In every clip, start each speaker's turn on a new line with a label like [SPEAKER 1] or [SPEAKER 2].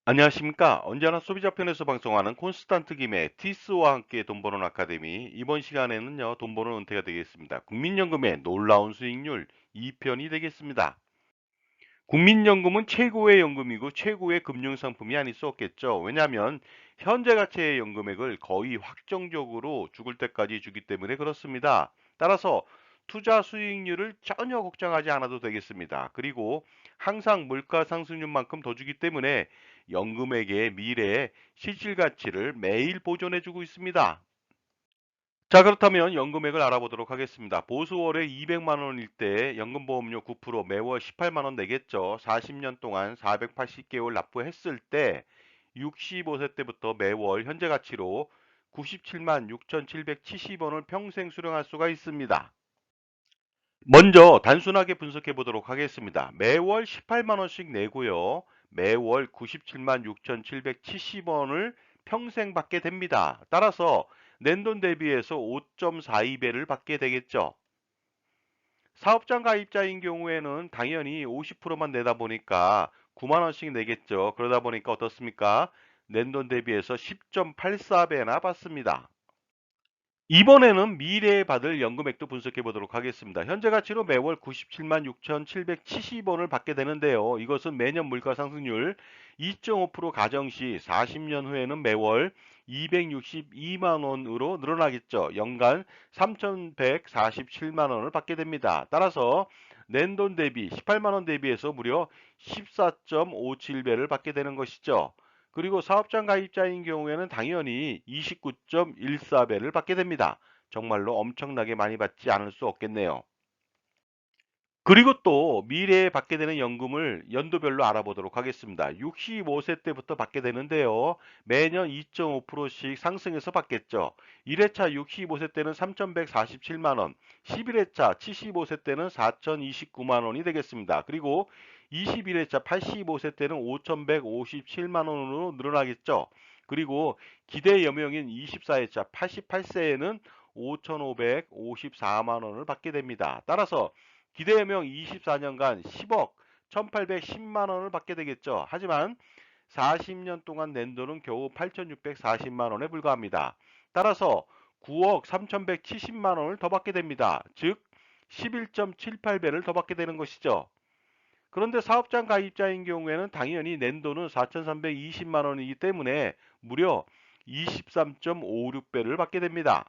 [SPEAKER 1] 안녕하십니까. 언제나 소비자 편에서 방송하는 콘스탄트 김의 티스와 함께 돈 버는 아카데미. 이번 시간에는요, 돈 버는 은퇴가 되겠습니다. 국민연금의 놀라운 수익률 2편이 되겠습니다. 국민연금은 최고의 연금이고 최고의 금융상품이 아닐 수 없겠죠. 왜냐하면 현재 가치의 연금액을 거의 확정적으로 죽을 때까지 주기 때문에 그렇습니다. 따라서 투자 수익률을 전혀 걱정하지 않아도 되겠습니다. 그리고 항상 물가 상승률만큼 더 주기 때문에 연금액의 미래의 실질 가치를 매일 보존해주고 있습니다. 자, 그렇다면 연금액을 알아보도록 하겠습니다. 보수월에 200만 원일 때 연금보험료 9% 매월 18만 원 내겠죠. 40년 동안 480개월 납부했을 때 65세 때부터 매월 현재 가치로 97만 6,770원을 평생 수령할 수가 있습니다. 먼저 단순하게 분석해 보도록 하겠습니다. 매월 18만 원씩 내고요. 매월 97만 6,770원을 평생 받게 됩니다. 따라서 낸 돈 대비해서 5.42배를 받게 되겠죠. 사업장 가입자인 경우에는 당연히 50%만 내다 보니까 9만 원씩 내겠죠. 그러다 보니까 어떻습니까? 낸 돈 대비해서 10.84배나 받습니다. 이번에는 미래에 받을 연금액도 분석해 보도록 하겠습니다. 현재 가치로 매월 97만 6,770원을 받게 되는데요. 이것은 매년 물가 상승률 2.5% 가정 시 40년 후에는 매월 262만 원으로 늘어나겠죠. 연간 3,147만 원을 받게 됩니다. 따라서 낸 돈 대비 18만 원 대비해서 무려 14.57배를 받게 되는 것이죠. 그리고 사업장 가입자인 경우에는 당연히 29.14배를 받게 됩니다. 정말로 엄청나게 많이 받지 않을 수 없겠네요. 그리고 또 미래에 받게 되는 연금을 연도별로 알아보도록 하겠습니다. 65세 때부터 받게 되는데요. 매년 2.5%씩 상승해서 받겠죠. 1회차 65세 때는 3,147만 원, 11회차 75세 때는 4,029만 원이 되겠습니다. 그리고 21회차 85세 때는 5,157만 원으로 늘어나겠죠. 그리고 기대 여명인 24회차 88세에는 5,554만 원을 받게 됩니다. 따라서 기대여명 24년간 10억 1810만 원을 받게 되겠죠. 하지만 40년 동안 낸 돈은 겨우 8640만 원에 불과합니다. 따라서 9억 3170만 원을 더 받게 됩니다. 즉 11.78배를 더 받게 되는 것이죠. 그런데 사업장 가입자인 경우에는 당연히 낸 돈은 4320만 원이기 때문에 무려 23.56배를 받게 됩니다.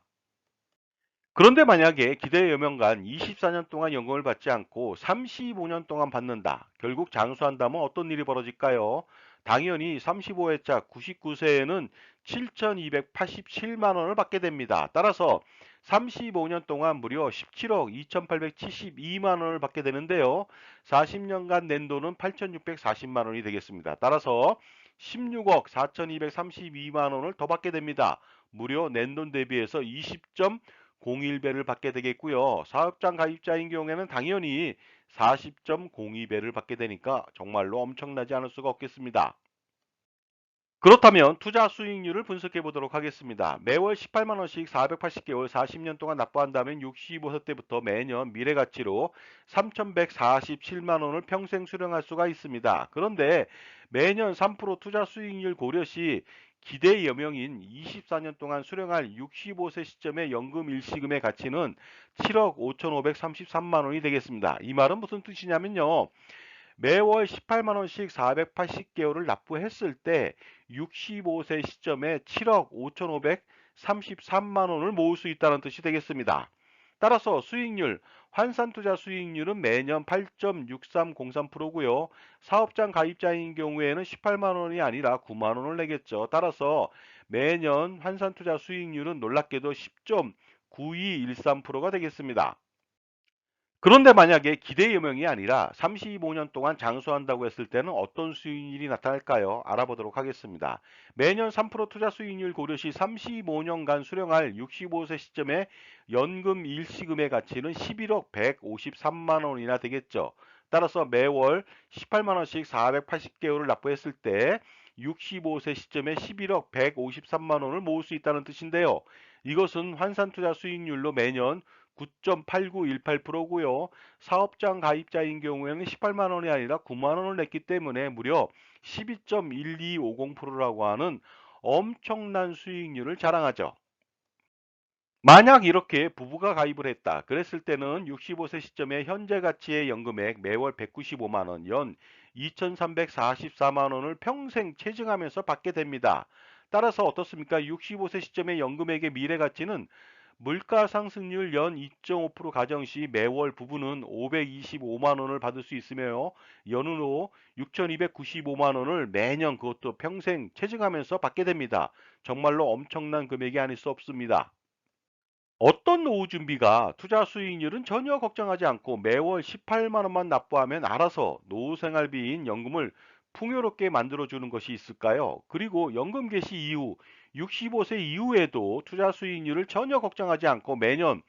[SPEAKER 1] 그런데 만약에 기대 여명간 24년 동안 연금을 받지 않고 35년 동안 받는다. 결국 장수한다면 어떤 일이 벌어질까요? 당연히 35회차 99세에는 7,287만 원을 받게 됩니다. 따라서 35년 동안 무려 17억 2,872만 원을 받게 되는데요. 40년간 낸 돈은 8,640만 원이 되겠습니다. 따라서 16억 4,232만 원을 더 받게 됩니다. 무려 낸 돈 대비해서 20.01배를 받게 되겠고요. 사업장 가입자인 경우에는 당연히 40.02배를 받게 되니까 정말로 엄청나지 않을 수가 없겠습니다. 그렇다면 투자 수익률을 분석해 보도록 하겠습니다. 매월 18만 원씩 480개월 40년 동안 납부한다면 65세 때부터 매년 미래 가치로 3,147만 원을 평생 수령할 수가 있습니다. 그런데 매년 3% 투자 수익률 고려 시 기대 여명인 24년 동안 수령할 65세 시점의 연금 일시금의 가치는 7억 5,533만 원이 되겠습니다. 이 말은 무슨 뜻이냐면요. 매월 18만 원씩 480개월을 납부했을 때 65세 시점에 7억 5,533만 원을 모을 수 있다는 뜻이 되겠습니다. 따라서 수익률, 환산투자 수익률은 매년 8.6303%고요. 사업장 가입자인 경우에는 18만 원이 아니라 9만 원을 내겠죠. 따라서 매년 환산투자 수익률은 놀랍게도 10.9213%가 되겠습니다. 그런데 만약에 기대 여명이 아니라 35년 동안 장수한다고 했을 때는 어떤 수익률이 나타날까요? 알아보도록 하겠습니다. 매년 3% 투자 수익률 고려 시 35년간 수령할 65세 시점의 연금 일시금의 가치는 11억 153만 원이나 되겠죠. 따라서 매월 18만 원씩 480개월을 납부했을 때 65세 시점에 11억 153만 원을 모을 수 있다는 뜻인데요. 이것은 환산투자 수익률로 매년 9.8918%고요. 사업장 가입자인 경우에는 18만 원이 아니라 9만 원을 냈기 때문에 무려 12.1250%라고 하는 엄청난 수익률을 자랑하죠. 만약 이렇게 부부가 가입을 했다. 그랬을 때는 65세 시점에 현재 가치의 연금액 매월 195만 원, 연 2,344만 원을 평생 체증하면서 받게 됩니다. 따라서 어떻습니까? 65세 시점의 연금액의 미래 가치는 물가 상승률 연 2.5% 가정 시 매월 부부는 525만 원을 받을 수 있으며 연으로 6,295만 원을 매년 그것도 평생 체증하면서 받게 됩니다. 정말로 엄청난 금액이 아닐 수 없습니다. 어떤 노후 준비가 투자 수익률은 전혀 걱정하지 않고 매월 18만 원만 납부하면 알아서 노후 생활비인 연금을 풍요롭게 만들어 주는 것이 있을까요? 그리고 연금 개시 이후 65세 이후에도 투자 수익률을 전혀 걱정하지 않고 매년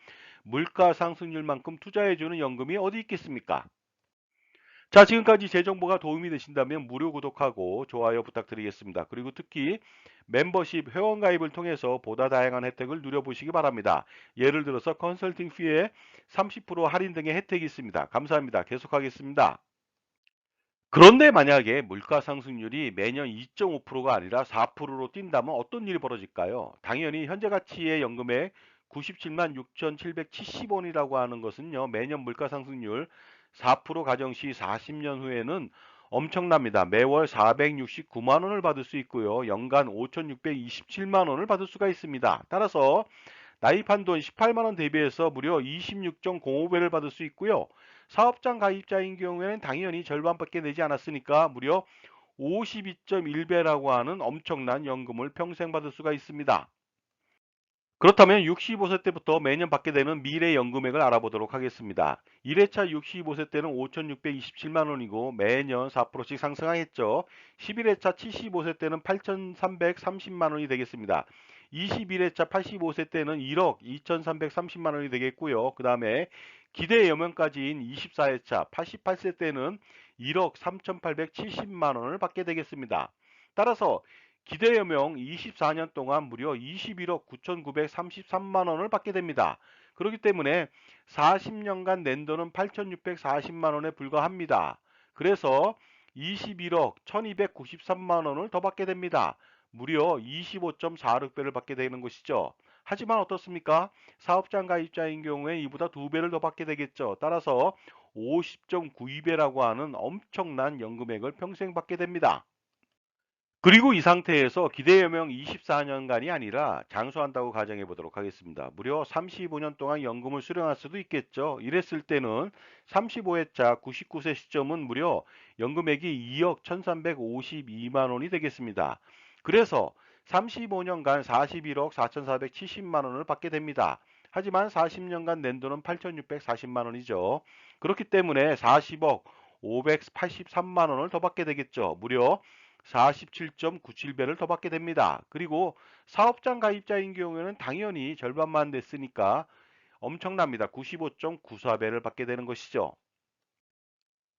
[SPEAKER 1] 물가 상승률만큼 투자해 주는 연금이 어디 있겠습니까? 자, 지금까지 제 정보가 도움이 되신다면 무료 구독하고 좋아요 부탁드리겠습니다. 그리고 특히 멤버십 회원 가입을 통해서 보다 다양한 혜택을 누려보시기 바랍니다. 예를 들어서 컨설팅 피에 30% 할인 등의 혜택이 있습니다. 감사합니다. 계속하겠습니다. 그런데 만약에 물가 상승률이 매년 2.5%가 아니라 4%로 뛴다면 어떤 일이 벌어질까요? 당연히 현재 가치의 연금액 97만 6,770원이라고 하는 것은요, 매년 물가 상승률 4% 가정 시 40년 후에는 엄청납니다. 매월 469만 원을 받을 수 있고요. 연간 5,627만 원을 받을 수가 있습니다. 따라서 나입한 돈 18만 원 대비해서 무려 26.05배를 받을 수 있고요. 사업장 가입자인 경우에는 당연히 절반밖에 내지 않았으니까 무려 52.1배라고 하는 엄청난 연금을 평생 받을 수가 있습니다. 그렇다면 65세 때부터 매년 받게 되는 미래 연금액을 알아보도록 하겠습니다. 1회차 65세 때는 5,627만 원이고 매년 4%씩 상승하겠죠. 11회차 75세 때는 8,330만 원이 되겠습니다. 21회차 85세 때는 1억 2,330만 원이 되겠고요. 그 다음에 기대 연명까지인 24회차 88세 때는 1억 3,870만 원을 받게 되겠습니다. 따라서 기대여명 24년 동안 무려 21억 9,933만 원을 받게 됩니다. 그렇기 때문에 40년간 낸 돈은 8,640만 원에 불과합니다. 그래서 21억 1,293만 원을 더 받게 됩니다. 무려 25.46배를 받게 되는 것이죠. 하지만 어떻습니까? 사업장 가입자인 경우에 이보다 2배를 더 받게 되겠죠. 따라서 50.92배라고 하는 엄청난 연금액을 평생 받게 됩니다. 그리고 이 상태에서 기대여명 24년간이 아니라 장수한다고 가정해 보도록 하겠습니다. 무려 35년 동안 연금을 수령할 수도 있겠죠. 이랬을 때는 35회차 99세 시점은 무려 연금액이 2억 1352만 원이 되겠습니다. 그래서 35년간 41억 4470만 원을 받게 됩니다. 하지만 40년간 낸 돈은 8640만 원이죠. 그렇기 때문에 40억 583만 원을 더 받게 되겠죠. 무려 47.97배를 더 받게 됩니다. 그리고 사업장 가입자인 경우에는 당연히 절반만 냈으니까 엄청납니다. 95.94배를 받게 되는 것이죠.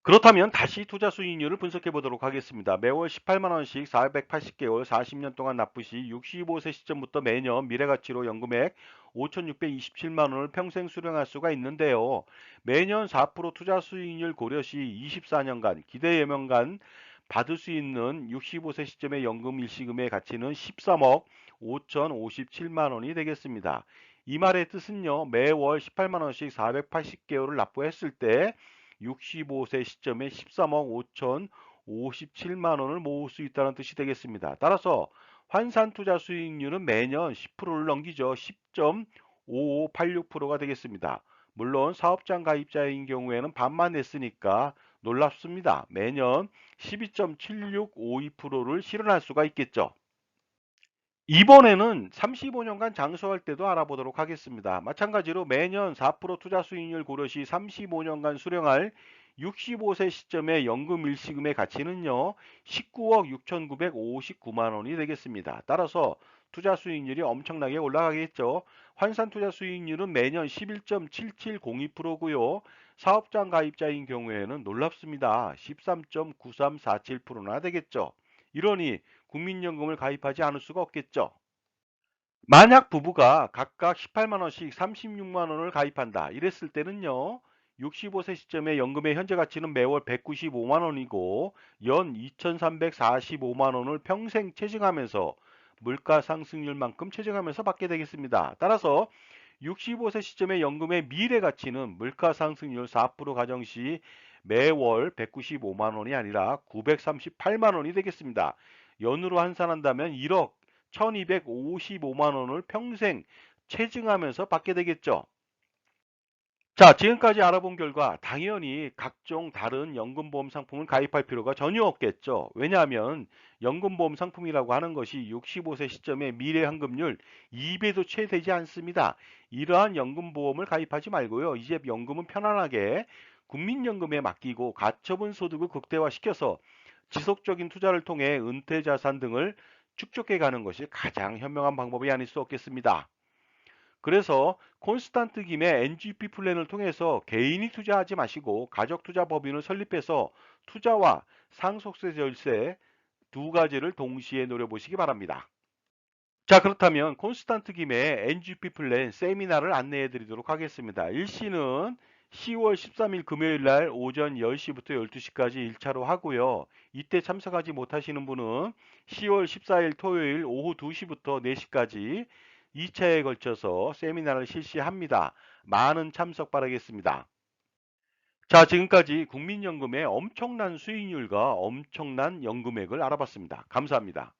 [SPEAKER 1] 그렇다면 다시 투자 수익률을 분석해 보도록 하겠습니다. 매월 18만 원씩 480개월 40년 동안 납부 시 65세 시점부터 매년 미래가치로 연금액 5,627만 원을 평생 수령할 수가 있는데요. 매년 4% 투자 수익률 고려 시 24년간 기대 예명간 받을 수 있는 65세 시점의 연금 일시금의 가치는 13억 5,057만 원이 되겠습니다. 이 말의 뜻은요. 매월 18만 원씩 480개월을 납부했을 때 65세 시점에 13억 5,057만 원을 모을 수 있다는 뜻이 되겠습니다. 따라서 환산 투자 수익률은 매년 10%를 넘기죠. 10.5586%가 되겠습니다. 물론 사업장 가입자인 경우에는 반만 냈으니까 놀랍습니다. 매년 12.7652%를 실현할 수가 있겠죠. 이번에는 35년간 장수할 때도 알아보도록 하겠습니다. 마찬가지로 매년 4% 투자 수익률 고려시 35년간 수령할 65세 시점의 연금 일시금의 가치는요. 19억 6,959만 원이 되겠습니다. 따라서 투자 수익률이 엄청나게 올라가겠죠. 환산 투자 수익률은 매년 11.7702%고요. 사업장 가입자인 경우에는 놀랍습니다. 13.9347%나 되겠죠. 이러니 국민연금을 가입하지 않을 수가 없겠죠. 만약 부부가 각각 18만 원씩 36만 원을 가입한다. 이랬을 때는요. 65세 시점에 연금의 현재 가치는 매월 195만 원이고 연 2,345만 원을 평생 체증하면서 물가 상승률만큼 체증하면서 받게 되겠습니다. 따라서 65세 시점의 연금의 미래 가치는 물가 상승률 4% 가정 시 매월 195만 원이 아니라 938만 원이 되겠습니다. 연으로 환산한다면 1억 1255만 원을 평생 체증하면서 받게 되겠죠. 자, 지금까지 알아본 결과 당연히 각종 다른 연금보험 상품을 가입할 필요가 전혀 없겠죠. 왜냐하면 연금보험 상품이라고 하는 것이 65세 시점의 미래 환급률 2배도 채 되지 않습니다. 이러한 연금보험을 가입하지 말고요. 이제 연금은 편안하게 국민연금에 맡기고 가처분 소득을 극대화시켜서 지속적인 투자를 통해 은퇴 자산 등을 축적해 가는 것이 가장 현명한 방법이 아닐 수 없겠습니다. 그래서 콘스탄트 김의 NGP 플랜을 통해서 개인이 투자하지 마시고 가족 투자 법인을 설립해서 투자와 상속세 절세 두 가지를 동시에 노려보시기 바랍니다. 자, 그렇다면 콘스탄트 김의 NGP 플랜 세미나를 안내해 드리도록 하겠습니다. 일시는 10월 13일 금요일 날 오전 10시부터 12시까지 1차로 하고요. 이때 참석하지 못하시는 분은 10월 14일 토요일 오후 2시부터 4시까지 2차에 걸쳐서 세미나를 실시합니다. 많은 참석 바라겠습니다. 자, 지금까지 국민연금의 엄청난 수익률과 엄청난 연금액을 알아봤습니다. 감사합니다.